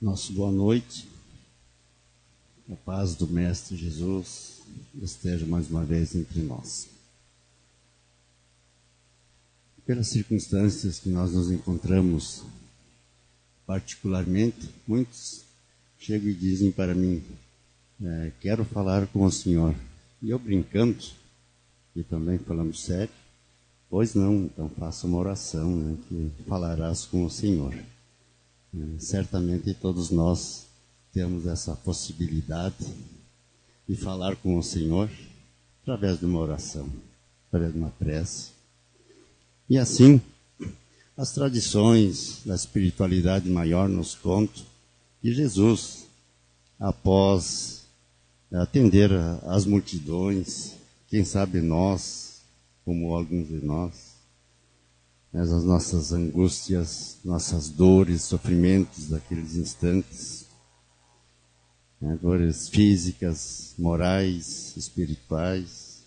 Nosso boa noite. A paz do Mestre Jesus esteja mais uma vez entre nós. Pelas circunstâncias que nós nos encontramos, particularmente, muitos chegam e dizem para mim, quero falar com o Senhor. E eu brincando, e também falando sério, pois não, então faça uma oração, né, que falarás com o Senhor. Certamente todos nós temos essa possibilidade de falar com o Senhor através de uma oração, através de uma prece. E assim, as tradições da espiritualidade maior nos contam que Jesus, após atender as multidões, quem sabe nós, como alguns de nós, as nossas angústias, nossas dores, sofrimentos daqueles instantes, dores físicas, morais, espirituais,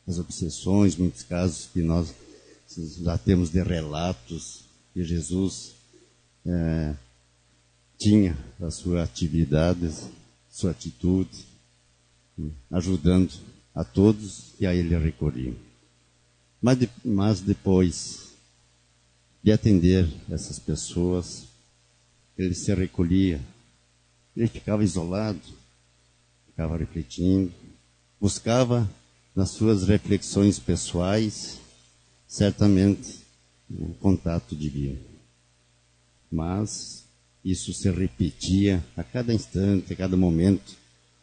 as obsessões, muitos casos que nós já temos de relatos que Jesus tinha a sua atividade, sua atitude, ajudando a todos e a ele recorriam. Mas depois de atender essas pessoas, ele se recolhia, ele ficava isolado, ficava refletindo, buscava nas suas reflexões pessoais, certamente, um contato divino. Mas isso se repetia a cada instante, a cada momento,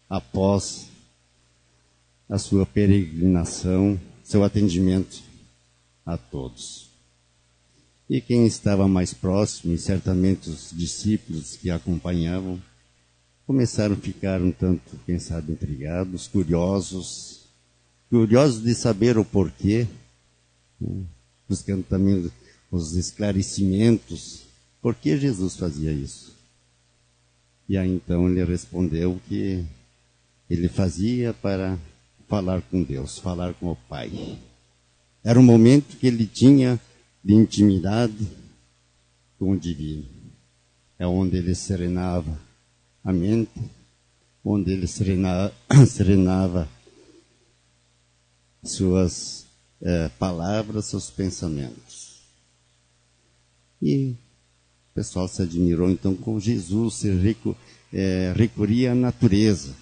após a sua peregrinação, seu atendimento a todos. E quem estava mais próximo, e certamente os discípulos que acompanhavam, começaram a ficar um tanto, quem sabe, intrigados, curiosos de saber o porquê, buscando também os esclarecimentos, por que Jesus fazia isso. E aí então ele respondeu que ele fazia para falar com Deus, falar com o Pai. Era um momento que ele tinha de intimidade com o divino. É onde ele serenava a mente, onde ele serenava suas palavras, seus pensamentos. E o pessoal se admirou então com Jesus, se recorria à natureza.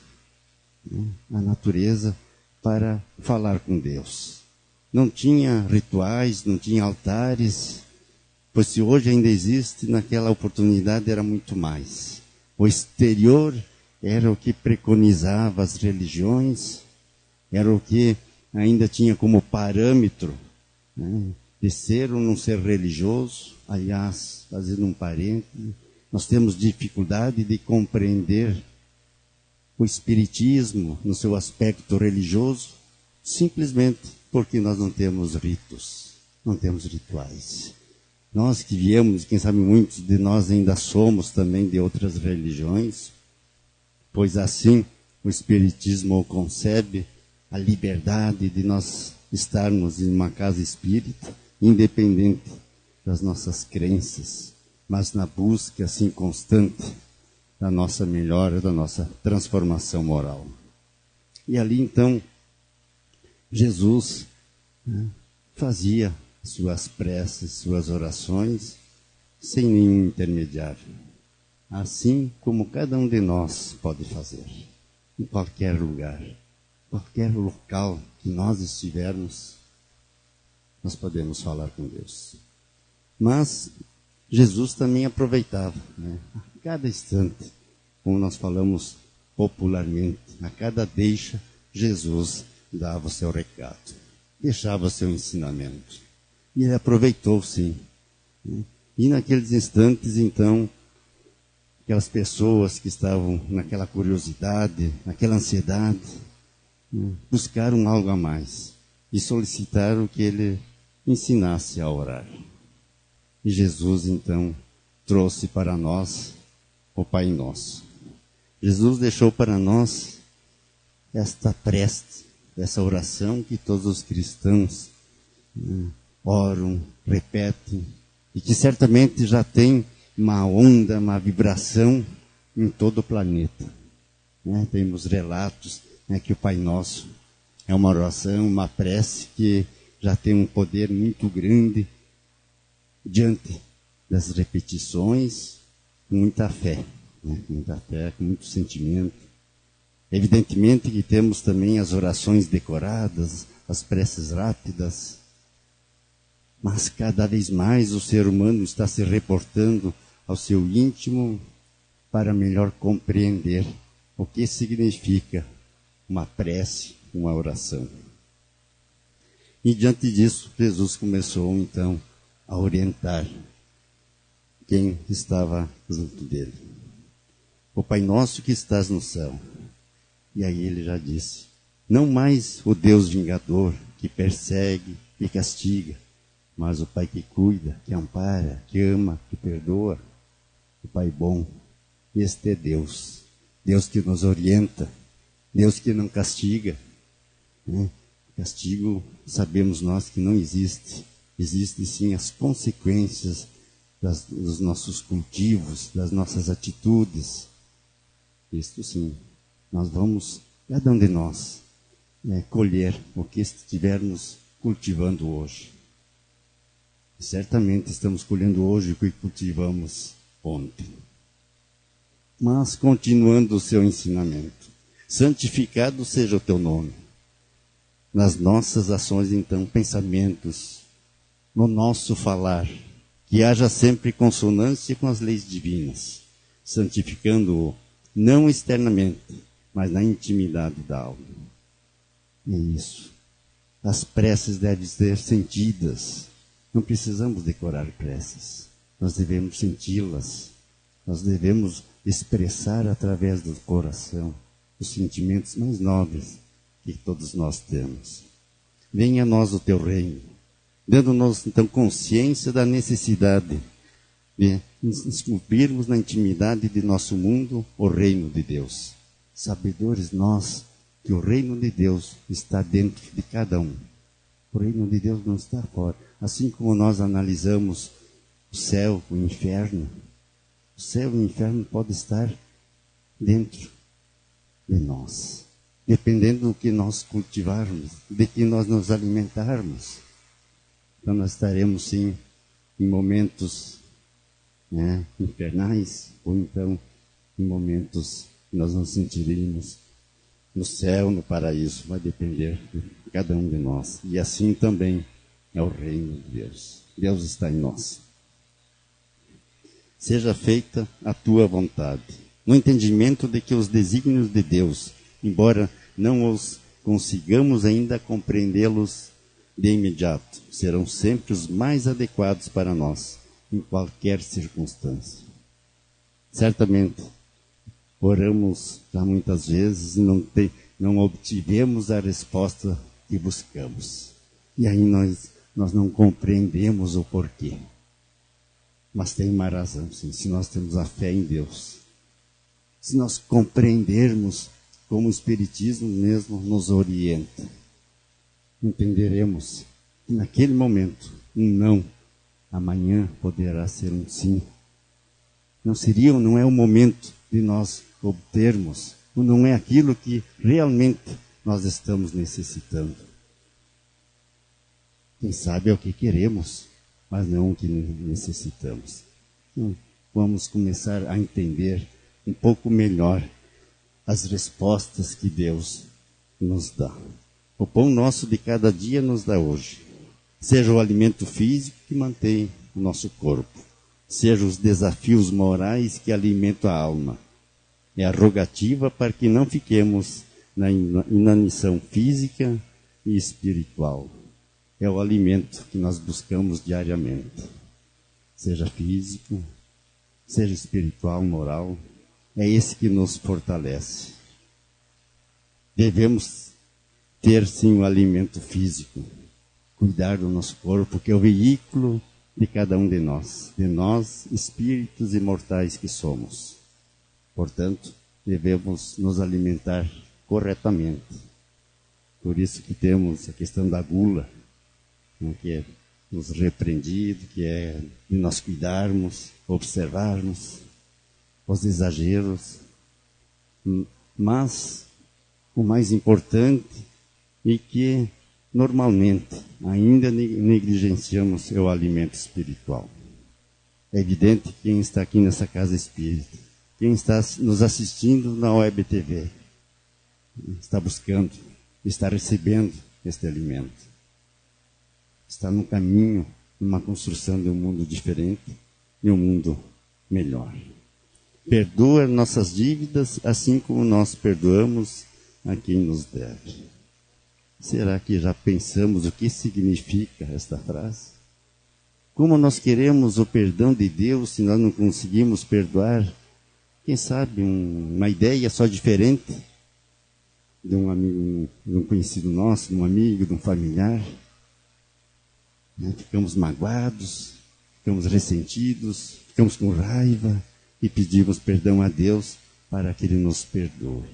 A natureza para falar com Deus. Não tinha rituais, não tinha altares, pois se hoje ainda existe, naquela oportunidade era muito mais. O exterior era o que preconizava as religiões, era o que ainda tinha como parâmetro, de ser ou não ser religioso. Aliás, fazendo um parêntese, nós temos dificuldade de compreender o espiritismo no seu aspecto religioso, simplesmente porque nós não temos ritos, não temos rituais. Nós que viemos, quem sabe muitos de nós ainda somos também de outras religiões, pois assim o espiritismo concebe a liberdade de nós estarmos em uma casa espírita, independente das nossas crenças, mas na busca assim constante da nossa melhora, da nossa transformação moral. E ali então, Jesus fazia suas preces, suas orações, sem nenhum intermediário. Assim como cada um de nós pode fazer, em qualquer lugar, qualquer local que nós estivermos, nós podemos falar com Deus. Mas Jesus também aproveitava, a cada instante, como nós falamos popularmente, a cada deixa, Jesus dava o seu recado, deixava o seu ensinamento. E ele aproveitou, sim. E naqueles instantes, então, aquelas pessoas que estavam naquela curiosidade, naquela ansiedade, buscaram algo a mais e solicitaram que ele ensinasse a orar. E Jesus, então, trouxe para nós o Pai Nosso. Jesus deixou para nós esta prece, essa oração que todos os cristãos oram, repetem, e que certamente já tem uma onda, uma vibração em todo o planeta. Né? Temos relatos, né, que o Pai Nosso é uma oração, uma prece que já tem um poder muito grande diante das repetições, com muita fé, né? Muita fé, com muito sentimento. Evidentemente que temos também as orações decoradas, as preces rápidas, mas cada vez mais o ser humano está se reportando ao seu íntimo para melhor compreender o que significa uma prece, uma oração. E diante disso, Jesus começou então a orientar quem estava junto dele. O Pai Nosso que estás no céu. E aí ele já disse, não mais o Deus vingador que persegue e castiga, mas o Pai que cuida, que ampara, que ama, que perdoa, o Pai bom. Este é Deus, Deus que nos orienta, Deus que não castiga. Né? Castigo, sabemos nós que não existe. Existem sim as consequências dos nossos cultivos, das nossas atitudes. Isto sim, nós vamos, cada um de nós, colher o que estivermos cultivando hoje. E certamente estamos colhendo hoje o que cultivamos ontem. Mas continuando o seu ensinamento, santificado seja o teu nome. Nas nossas ações, então, pensamentos, no nosso falar, que haja sempre consonância com as leis divinas, santificando-o não externamente, mas na intimidade da alma. É isso. As preces devem ser sentidas. Não precisamos decorar preces. Nós devemos senti-las. Nós devemos expressar através do coração os sentimentos mais nobres que todos nós temos. Venha a nós o teu reino, dando-nos então consciência da necessidade de nos cumprirmos na intimidade de nosso mundo o reino de Deus. Sabedores nós que o reino de Deus está dentro de cada um. O reino de Deus não está fora. Assim como nós analisamos o céu, o inferno e o inferno podem estar dentro de nós. Dependendo do que nós cultivarmos, de que nós nos alimentarmos. Então nós estaremos sim em momentos infernais, ou então em momentos que nós nos sentiremos no céu, no paraíso. Vai depender de cada um de nós. E assim também é o reino de Deus. Deus está em nós. Seja feita a tua vontade, no entendimento de que os desígnios de Deus, embora não os consigamos ainda compreendê-los de imediato, serão sempre os mais adequados para nós, em qualquer circunstância. Certamente, oramos já muitas vezes e não obtivemos a resposta que buscamos. E aí nós não compreendemos o porquê. Mas tem uma razão, sim, se nós temos a fé em Deus. Se nós compreendermos como o Espiritismo mesmo nos orienta, entenderemos que naquele momento, um não, amanhã poderá ser um sim. Não é o momento de nós obtermos, não é aquilo que realmente nós estamos necessitando. Quem sabe é o que queremos, mas não o que necessitamos. Então, vamos começar a entender um pouco melhor as respostas que Deus nos dá. O pão nosso de cada dia nos dá hoje. Seja o alimento físico que mantém o nosso corpo. Seja os desafios morais que alimentam a alma. É a rogativa para que não fiquemos na inanição física e espiritual. É o alimento que nós buscamos diariamente. Seja físico, seja espiritual, moral. É esse que nos fortalece. Devemos ter sim o alimento físico. Cuidar do nosso corpo, que é o veículo de cada um de nós, espíritos imortais que somos. Portanto, devemos nos alimentar corretamente. Por isso que temos a questão da gula, que é nos repreendido, que é de nós cuidarmos, observarmos os exageros. Mas o mais importante é que normalmente ainda negligenciamos o alimento espiritual. É evidente que quem está aqui nessa casa espírita, quem está nos assistindo na Web TV, está buscando, está recebendo este alimento. Está no caminho, numa construção de um mundo diferente e um mundo melhor. Perdoa nossas dívidas, assim como nós perdoamos a quem nos deve. Será que já pensamos o que significa esta frase? Como nós queremos o perdão de Deus se nós não conseguimos perdoar? Quem sabe uma ideia só diferente de um amigo, de um conhecido nosso, de um amigo, de um familiar. Ficamos magoados, ficamos ressentidos, ficamos com raiva e pedimos perdão a Deus para que Ele nos perdoe.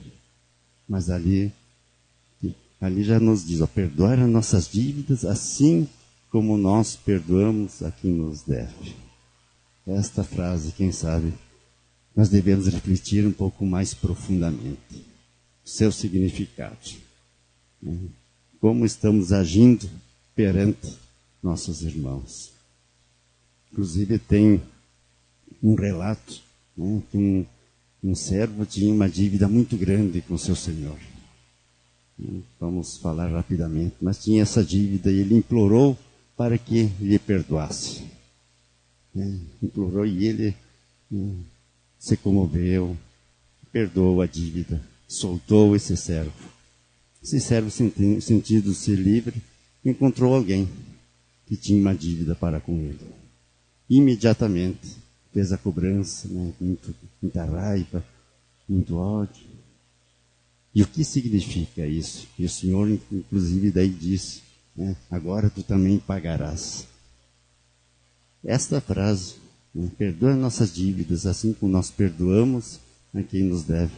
Mas ali já nos diz, perdoar as nossas dívidas assim como nós perdoamos a quem nos deve. Esta frase, quem sabe, nós devemos refletir um pouco mais profundamente. Seu significado. Como estamos agindo perante nossos irmãos. Inclusive tem um relato, que um servo tinha uma dívida muito grande com seu senhor. Vamos falar rapidamente, mas tinha essa dívida e ele implorou para que lhe perdoasse. Implorou e ele se comoveu, perdoou a dívida, soltou esse servo. Esse servo, sentindo-se livre, encontrou alguém que tinha uma dívida para com ele. Imediatamente fez a cobrança, muita raiva, muito ódio. E o que significa isso? E o Senhor, inclusive, daí disse, agora tu também pagarás. Esta frase, perdoa nossas dívidas, assim como nós perdoamos a quem nos deve,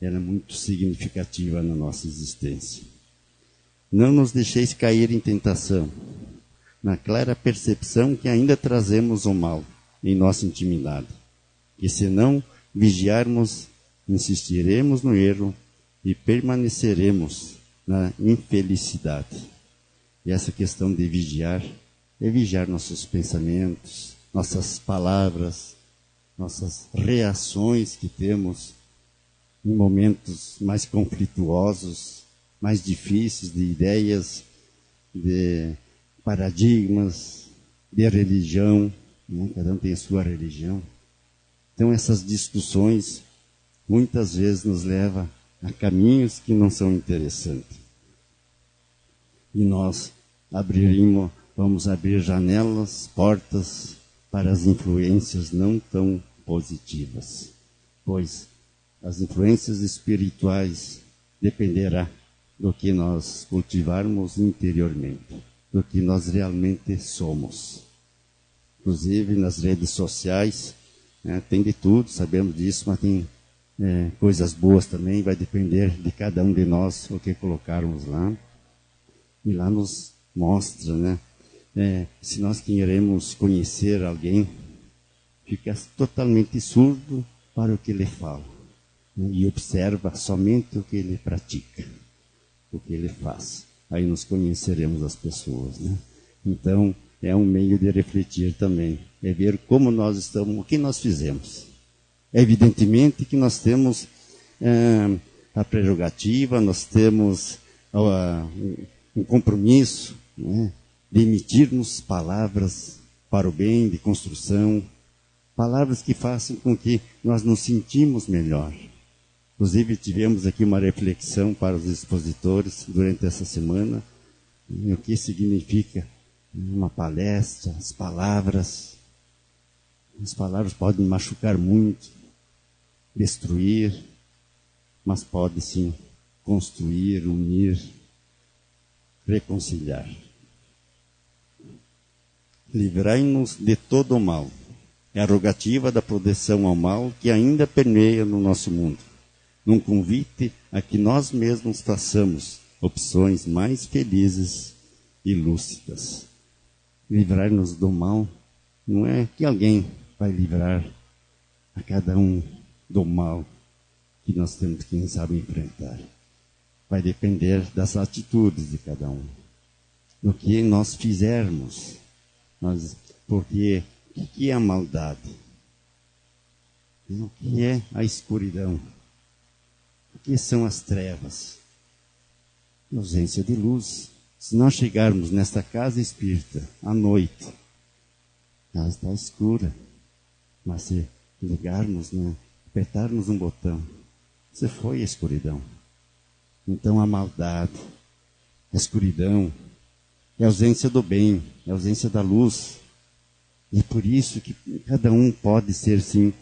ela é muito significativa na nossa existência. Não nos deixeis cair em tentação, na clara percepção que ainda trazemos o mal em nossa intimidade, que se não vigiarmos, insistiremos no erro e permaneceremos na infelicidade. E essa questão de vigiar, é vigiar nossos pensamentos, nossas palavras, nossas reações que temos em momentos mais conflituosos, mais difíceis, de ideias, de paradigmas, de religião, cada um tem a sua religião. Então essas discussões muitas vezes nos levam a caminhos que não são interessantes. E nós vamos abrir janelas, portas para as influências não tão positivas, pois as influências espirituais dependerá do que nós cultivarmos interiormente, do que nós realmente somos. Inclusive nas redes sociais, tem de tudo, sabemos disso, mas tem coisas boas também, vai depender de cada um de nós o que colocarmos lá. E lá nos mostra, se nós queremos conhecer alguém, fica totalmente surdo para o que ele fala, e observa somente o que ele pratica, o que ele faz. Aí nós conheceremos as pessoas, Então, é um meio de refletir também, é ver como nós estamos, o que nós fizemos. Evidentemente que nós temos a prerrogativa, nós temos um compromisso, de emitirmos palavras para o bem, de construção, palavras que façam com que nós nos sentimos melhor. Inclusive tivemos aqui uma reflexão para os expositores durante essa semana, o que significa uma palestra, as palavras podem machucar muito, destruir, mas pode sim construir, unir, reconciliar. Livrai-nos de todo o mal. É a rogativa da proteção ao mal que ainda permeia no nosso mundo. Num convite a que nós mesmos façamos opções mais felizes e lúcidas. livrar-nos do mal, não é que alguém vai livrar a cada um do mal que nós temos que, quem sabe, enfrentar. Vai depender das atitudes de cada um, do que nós fizermos. Porque o que é a maldade? O que é a escuridão? O que são as trevas? A ausência de luz. Se nós chegarmos nesta casa espírita à noite, ela está escura. Mas se ligarmos, apertarmos um botão, você foi a escuridão. Então a maldade, a escuridão, é a ausência do bem, é a ausência da luz. E é por isso que cada um pode ser, sim,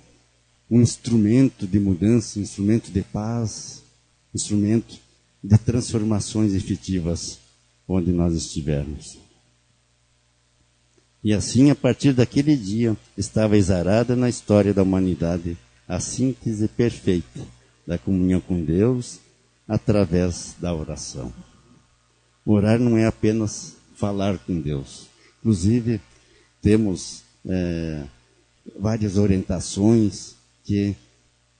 um instrumento de mudança, um instrumento de paz, um instrumento de transformações efetivas onde nós estivermos. E assim, a partir daquele dia, estava exarada na história da humanidade a síntese perfeita da comunhão com Deus através da oração. Orar não é apenas falar com Deus. Inclusive, temos várias orientações que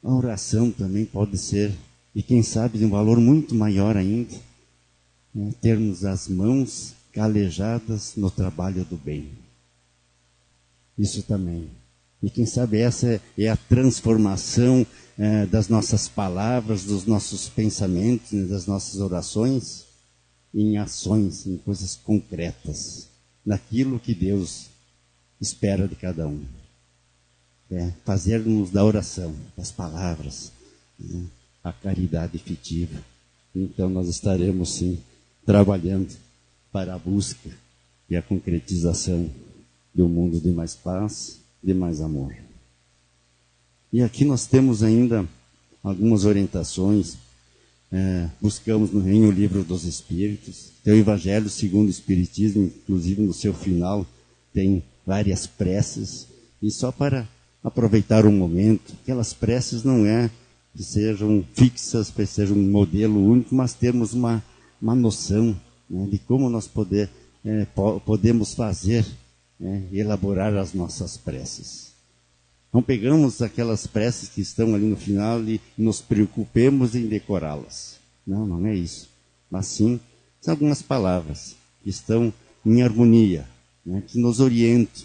a oração também pode ser, e quem sabe de um valor muito maior ainda, termos as mãos calejadas no trabalho do bem. Isso também. E quem sabe essa é a transformação das nossas palavras, dos nossos pensamentos, das nossas orações, em ações, em coisas concretas, naquilo que Deus espera de cada um. Fazermos da oração, das palavras, a caridade efetiva. Então nós estaremos, sim, trabalhando para a busca e a concretização de um mundo de mais paz, de mais amor. E aqui nós temos ainda algumas orientações. Buscamos em o Livro dos Espíritos, tem o Evangelho segundo o Espiritismo, inclusive no seu final tem várias preces, e só para aproveitar o momento, aquelas preces não é que sejam fixas, que sejam um modelo único, mas termos uma noção, de como nós podemos fazer, elaborar as nossas preces. Não pegamos aquelas preces que estão ali no final e nos preocupemos em decorá-las. Não é isso. Mas sim, são algumas palavras que estão em harmonia, que nos orientam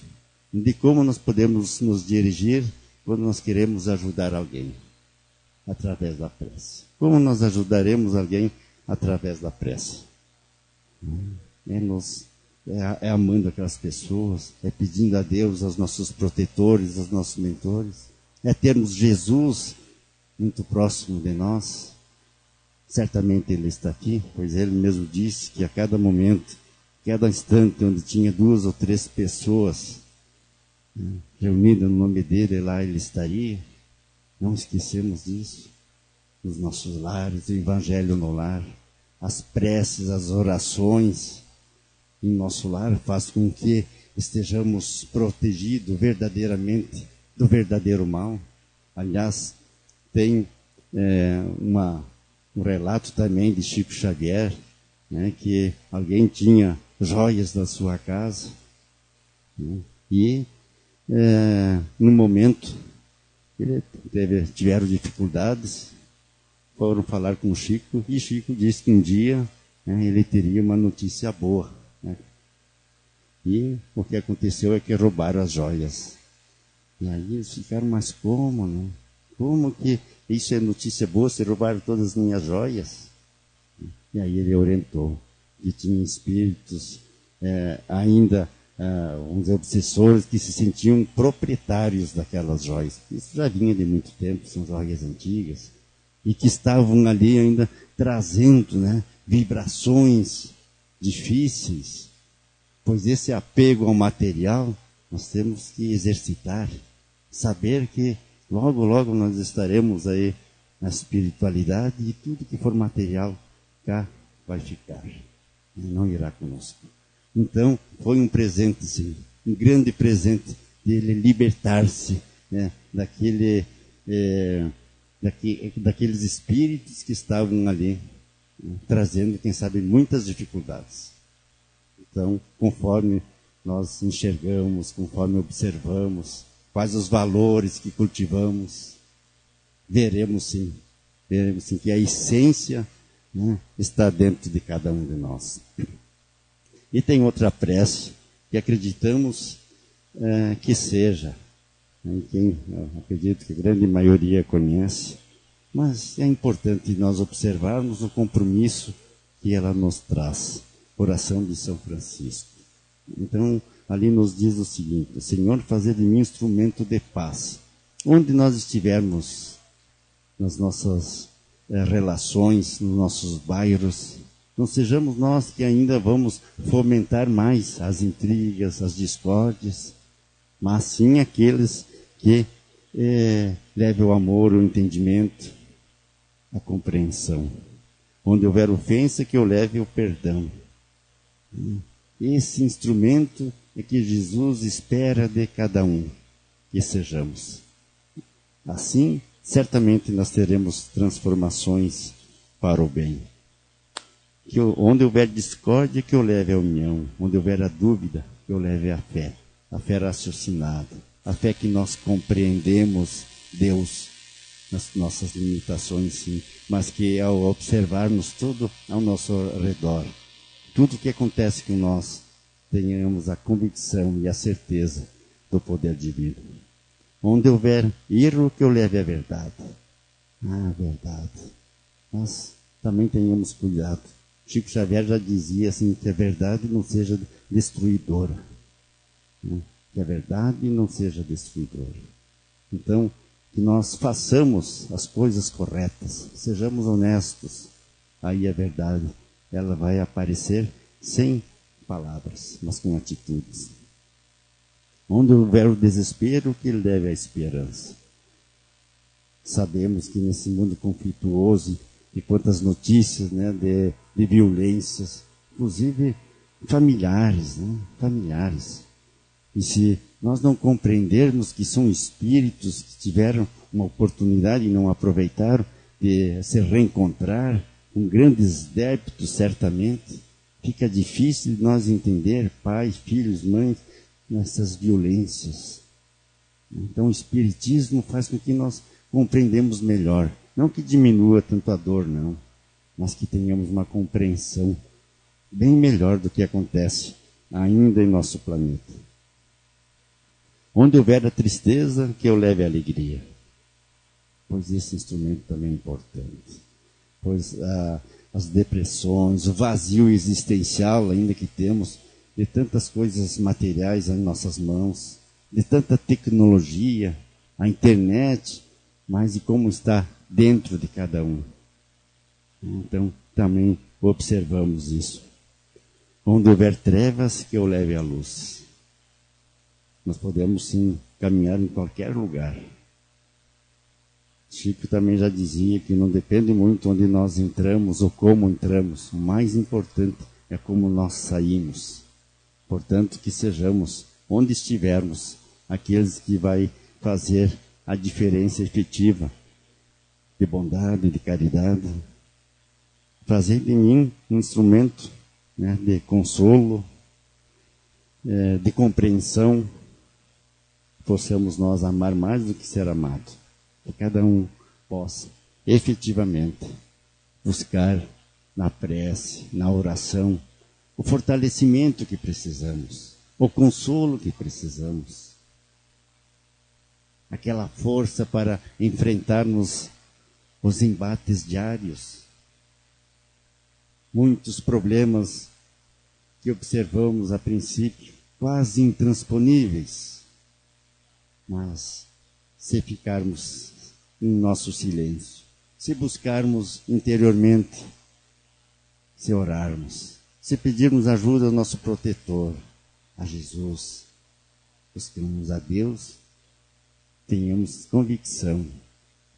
de como nós podemos nos dirigir quando nós queremos ajudar alguém através da prece. Como nós ajudaremos alguém através da prece? É amando aquelas pessoas, é pedindo a Deus, aos nossos protetores, aos nossos mentores, é termos Jesus muito próximo de nós. Certamente Ele está aqui, pois Ele mesmo disse que a cada momento, cada instante onde tinha 2 ou 3 pessoas reunidas no nome dEle, lá Ele estaria. Não esquecemos disso. Nos nossos lares, o Evangelho no lar, as preces, as orações em nosso lar faz com que estejamos protegidos verdadeiramente do verdadeiro mal. Aliás, tem um relato também de Chico Xavier, que alguém tinha joias na sua casa, e no momento tiveram dificuldades, foram falar com o Chico, e Chico disse que um dia ele teria uma notícia boa. E o que aconteceu é que roubaram as joias. E aí eles ficaram, mas como, Como que isso é notícia boa, se roubaram todas as minhas joias? E aí ele orientou que tinha espíritos ainda, uns obsessores que se sentiam proprietários daquelas joias. Isso já vinha de muito tempo, são joias antigas, e que estavam ali ainda trazendo vibrações difíceis. Pois esse apego ao material, nós temos que exercitar, saber que logo, logo nós estaremos aí na espiritualidade e tudo que for material cá vai ficar, não irá conosco. Então, foi um presente, sim, um grande presente dele libertar-se daqueles espíritos que estavam ali, trazendo, quem sabe, muitas dificuldades. Então, conforme nós enxergamos, conforme observamos, quais os valores que cultivamos, veremos sim que a essência, né, está dentro de cada um de nós. E tem outra prece que acreditamos que seja, né, quem eu acredito que a grande maioria conhece, mas é importante nós observarmos o compromisso que ela nos traz. Oração de São Francisco. Então, ali nos diz o seguinte: Senhor, fazer de mim instrumento de paz. Onde nós estivermos, nas nossas relações, nos nossos bairros, não sejamos nós que ainda vamos fomentar mais as intrigas, as discórdias, mas sim aqueles que levem o amor, o entendimento, a compreensão. Onde houver ofensa, que eu leve o perdão. Esse instrumento é que Jesus espera de cada um que sejamos. Assim, certamente nós teremos transformações para o bem. Onde houver discórdia, que eu leve a união. Onde houver a dúvida, que eu leve a fé raciocinada, a fé que nós compreendemos Deus nas nossas limitações, sim, mas que ao observarmos tudo ao nosso redor, tudo que acontece com nós, tenhamos a convicção e a certeza do poder divino. Onde houver erro, que eu leve a verdade. A verdade. Mas também tenhamos cuidado. Chico Xavier já dizia assim, que a verdade não seja destruidora. Que a verdade não seja destruidora. Então, que nós façamos as coisas corretas, sejamos honestos. Aí a verdade, ela vai aparecer sem palavras, mas com atitudes. Onde houver o desespero, que ele leve a esperança. Sabemos que nesse mundo conflituoso, e quantas notícias, né, de violências, inclusive familiares, né, familiares. E se nós não compreendermos que são espíritos que tiveram uma oportunidade e não aproveitaram de se reencontrar, com grandes débitos certamente, fica difícil nós entender pais, filhos, mães, nessas violências. Então o Espiritismo faz com que nós compreendemos melhor. Não que diminua tanto a dor, não, mas que tenhamos uma compreensão bem melhor do que acontece ainda em nosso planeta. Onde houver a tristeza, que eu leve a alegria. Pois esse instrumento também é importante. Pois as depressões, o vazio existencial ainda que temos, de tantas coisas materiais em nossas mãos, de tanta tecnologia, a internet, mas de como está dentro de cada um. Então, também observamos isso. Onde houver trevas, que eu leve a luz. Nós podemos sim caminhar em qualquer lugar. Chico também já dizia que não depende muito onde nós entramos ou como entramos. O mais importante é como nós saímos. Portanto, que sejamos, onde estivermos, aqueles que vai fazer a diferença efetiva de bondade, de caridade. Fazer de mim um instrumento, né, de consolo, de compreensão. Possamos nós amar mais do que ser amado. Que cada um possa efetivamente buscar na prece, na oração, o fortalecimento que precisamos, o consolo que precisamos, aquela força para enfrentarmos os embates diários, muitos problemas que observamos a princípio quase intransponíveis, mas se ficarmos em nosso silêncio, se buscarmos interiormente, se orarmos, se pedirmos ajuda ao nosso protetor, a Jesus, buscamos a Deus, tenhamos convicção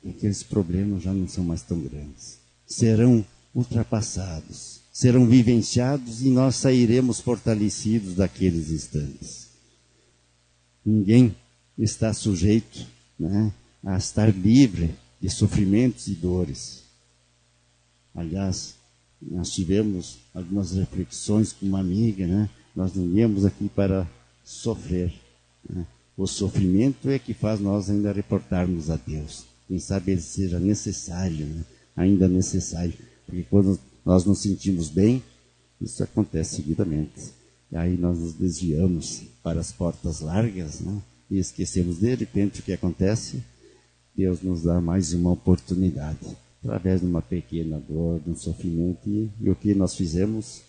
que aqueles problemas já não são mais tão grandes. Serão ultrapassados, serão vivenciados e nós sairemos fortalecidos daqueles instantes. Ninguém está sujeito, né, a estar livre de sofrimentos e dores. Aliás, nós tivemos algumas reflexões com uma amiga, né, Nós não viemos aqui para sofrer, né? O sofrimento é que faz nós ainda reportarmos a Deus. Quem sabe ele seja necessário, né? Ainda necessário. Porque quando nós nos sentimos bem, isso acontece seguidamente. E aí nós nos desviamos para as portas largas, né? E esquecemos de repente o que acontece. Deus nos dá mais uma oportunidade, através de uma pequena dor, de um sofrimento. E o que nós fizemos?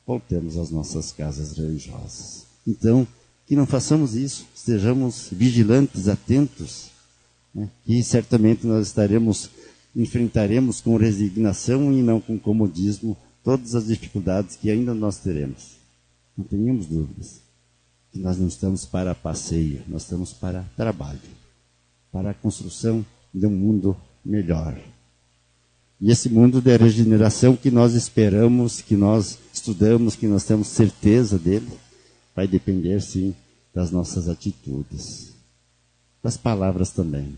Voltemos às nossas casas religiosas. Então, que não façamos isso, estejamos vigilantes, atentos, né? Que certamente nós enfrentaremos com resignação e não com comodismo todas as dificuldades que ainda nós teremos. Não tenhamos dúvidas que nós não estamos para passeio, nós estamos para trabalho, para a construção de um mundo melhor. E esse mundo de regeneração que nós esperamos, que nós estudamos, que nós temos certeza dele, vai depender, sim, das nossas atitudes, das palavras também,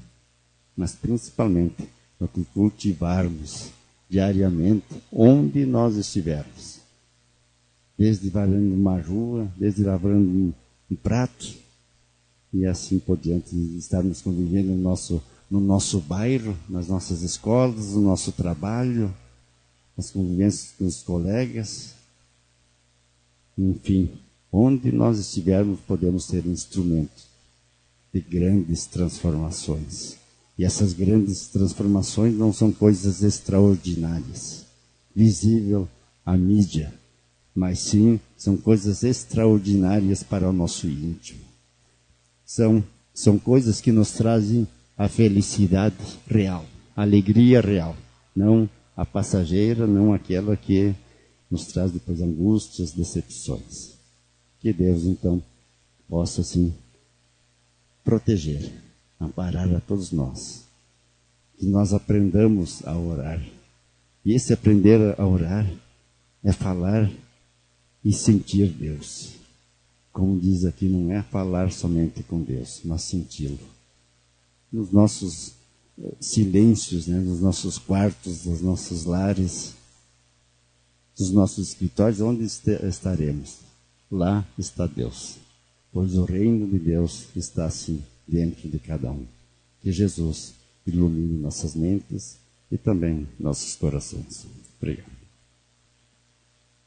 mas principalmente do que cultivarmos diariamente, onde nós estivermos. Desde varando uma rua, desde lavando um prato, e assim por diante, estarmos convivendo no nosso bairro, nas nossas escolas, no nosso trabalho, nas convivências com os colegas, enfim, onde nós estivermos, podemos ser instrumentos de grandes transformações. E essas grandes transformações não são coisas extraordinárias, visível à mídia, mas sim são coisas extraordinárias para o nosso íntimo. São coisas que nos trazem a felicidade real, a alegria real, não a passageira, não aquela que nos traz depois angústias, decepções. Que Deus, então, possa, assim, proteger, amparar a todos nós. Que nós aprendamos a orar. E esse aprender a orar é falar e sentir Deus. Como diz aqui, não é falar somente com Deus, mas senti-lo. Nos nossos silêncios, né, nos nossos quartos, nos nossos lares, nos nossos escritórios, onde estaremos? Lá está Deus, pois o reino de Deus está assim dentro de cada um. Que Jesus ilumine nossas mentes e também nossos corações. Obrigado.